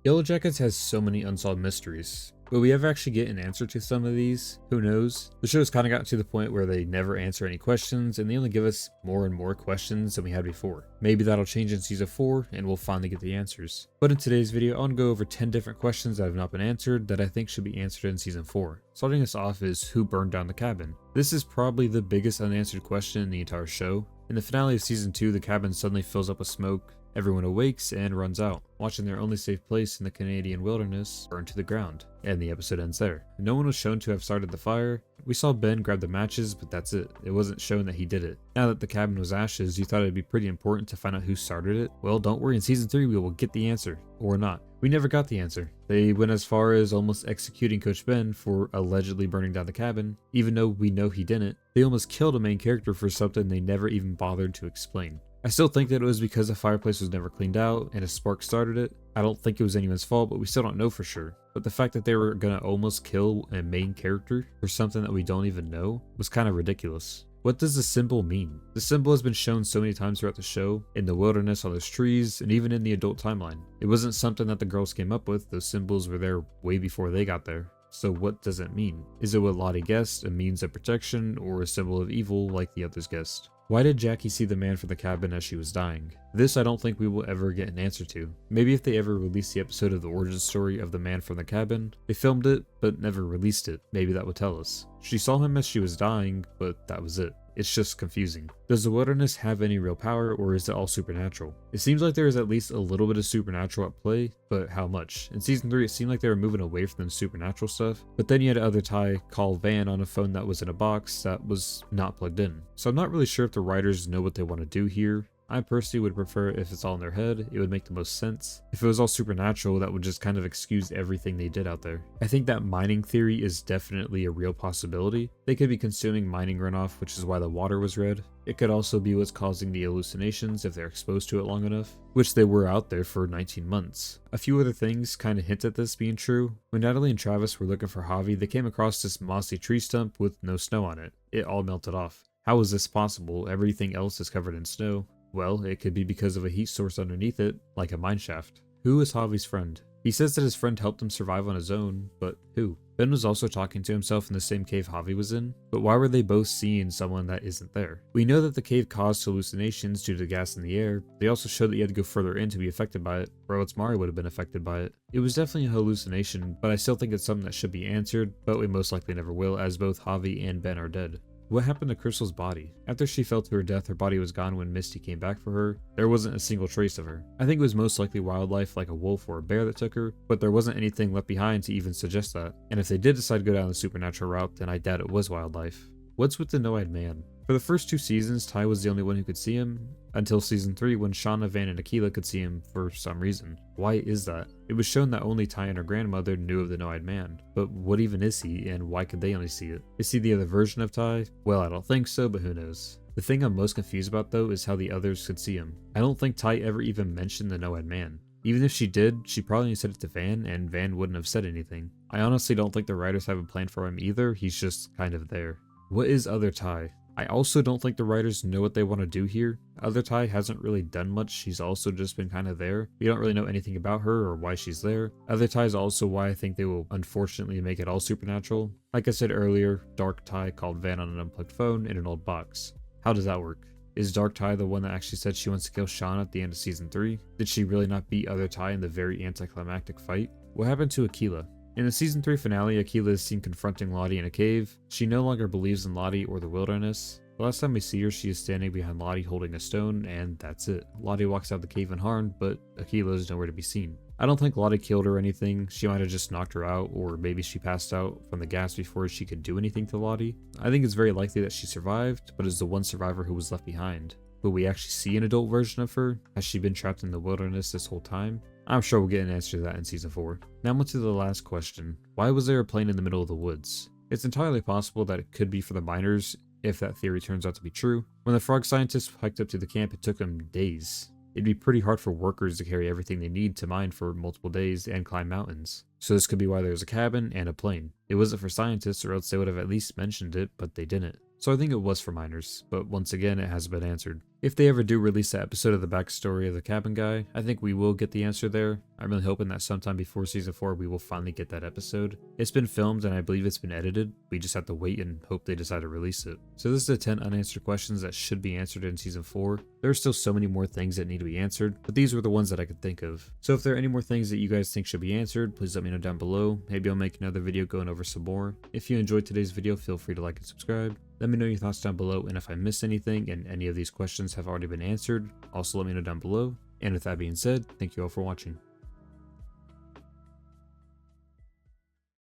YellowJackets has so many unsolved mysteries. Will we ever actually get an answer to some of these? Who knows? The show's kind of gotten to the point where they never answer any questions and they only give us more and more questions than we had before. Maybe that'll change in season 4 and we'll finally get the answers. But in today's video, I want to go over 10 different questions that have not been answered that I think should be answered in season 4. Starting us off is who burned down the cabin? This is probably the biggest unanswered question in the entire show. In the finale of season 2, the cabin suddenly fills up with smoke. Everyone awakes and runs out, watching their only safe place in the Canadian wilderness burn to the ground, and the episode ends there. No one was shown to have started the fire. We saw Ben grab the matches, but that's it. It wasn't shown that he did it. Now that the cabin was ashes, you thought it'd be pretty important to find out who started it? Well, don't worry, in season 3 we will get the answer. Or not. We never got the answer. They went as far as almost executing Coach Ben for allegedly burning down the cabin, even though we know he didn't. They almost killed a main character for something they never even bothered to explain. I still think that it was because the fireplace was never cleaned out and a spark started it. I don't think it was anyone's fault, but we still don't know for sure. But the fact that they were gonna almost kill a main character for something that we don't even know was kind of ridiculous. What does the symbol mean? The symbol has been shown so many times throughout the show, in the wilderness, on those trees, and even in the adult timeline. It wasn't something that the girls came up with, those symbols were there way before they got there. So what does it mean? Is it what Lottie guessed, a means of protection, or a symbol of evil like the others guessed? Why did Jackie see the man from the cabin as she was dying? This I don't think we will ever get an answer to. Maybe if they ever release the episode of the origin story of the man from the cabin. They filmed it, but never released it. Maybe that would tell us. She saw him as she was dying, but that was it. It's just confusing. Does the wilderness have any real power, or is it all supernatural? It seems like there is at least a little bit of supernatural at play, but how much? In season 3 it seemed like they were moving away from the supernatural stuff, but then you had other Ty call Van on a phone that was in a box that was not plugged in. So I'm not really sure if the writers know what they want to do here. I personally would prefer if it's all in their head, it would make the most sense. If it was all supernatural, that would just kind of excuse everything they did out there. I think that mining theory is definitely a real possibility. They could be consuming mining runoff, which is why the water was red. It could also be what's causing the hallucinations if they're exposed to it long enough, which they were out there for 19 months. A few other things kind of hint at this being true. When Natalie and Travis were looking for Javi, they came across this mossy tree stump with no snow on it. It all melted off. How is this possible? Everything else is covered in snow. Well, it could be because of a heat source underneath it, like a mine shaft. Who is Javi's friend? He says that his friend helped him survive on his own, but who? Ben was also talking to himself in the same cave Javi was in, but why were they both seeing someone that isn't there? We know that the cave caused hallucinations due to the gas in the air. They also showed that you had to go further in to be affected by it, or else Mari would have been affected by it. It was definitely a hallucination, but I still think it's something that should be answered, but we most likely never will, as both Javi and Ben are dead. What happened to Crystal's body? After she fell to her death, her body was gone when Misty came back for her. There wasn't a single trace of her. I think it was most likely wildlife like a wolf or a bear that took her, but there wasn't anything left behind to even suggest that. And if they did decide to go down the supernatural route, then I doubt it was wildlife. What's with the no-eyed man? For the first 2 seasons, Ty was the only one who could see him, until season 3 when Shauna, Van, and Akilah could see him for some reason. Why is that? It was shown that only Ty and her grandmother knew of the no-eyed man, but what even is he, and why could they only see it? Is he the other version of Ty? Well, I don't think so, but who knows. The thing I'm most confused about though is how the others could see him. I don't think Ty ever even mentioned the no-eyed man. Even if she did, she probably said it to Van, and Van wouldn't have said anything. I honestly don't think the writers have a plan for him either, he's just kind of there. What is other Ty? I also don't think the writers know what they want to do here. Other Ty hasn't really done much, she's also just been kind of there. We don't really know anything about her or why she's there. Other Ty is also why I think they will unfortunately make it all supernatural. Like I said earlier, Dark Ty called Van on an unplugged phone in an old box. How does that work? Is Dark Ty the one that actually said she wants to kill Shauna at the end of season 3? Did she really not beat Other Ty in the very anticlimactic fight? What happened to Akilah? In the season 3 finale, Akilah is seen confronting Lottie in a cave. She no longer believes in Lottie or the wilderness. The last time we see her, she is standing behind Lottie holding a stone, and that's it. Lottie walks out the cave unharmed, but Akilah is nowhere to be seen. I don't think Lottie killed her or anything. She might have just knocked her out, or maybe she passed out from the gas before she could do anything to Lottie. I think it's very likely that she survived, but is the one survivor who was left behind. Will we actually see an adult version of her? Has she been trapped in the wilderness this whole time? I'm sure we'll get an answer to that in season 4. Now on to the last question. Why was there a plane in the middle of the woods? It's entirely possible that it could be for the miners, if that theory turns out to be true. When the frog scientists hiked up to the camp, it took them days. It'd be pretty hard for workers to carry everything they need to mine for multiple days and climb mountains. So this could be why there's a cabin and a plane. It wasn't for scientists, or else they would have at least mentioned it, but they didn't. So I think it was for minors, but once again, it hasn't been answered. If they ever do release that episode of the backstory of the cabin guy, I think we will get the answer there. I'm really hoping that sometime before season 4 we will finally get that episode. It's been filmed and I believe it's been edited. We just have to wait and hope they decide to release it. So this is the 10 unanswered questions that should be answered in season 4. There are still so many more things that need to be answered, but these were the ones that I could think of. So if there are any more things that you guys think should be answered, please let me know down below. Maybe I'll make another video going over some more. If you enjoyed today's video, feel free to like and subscribe. Let me know your thoughts down below, and if I missed anything and any of these questions have already been answered, also let me know down below. And with that being said, thank you all for watching.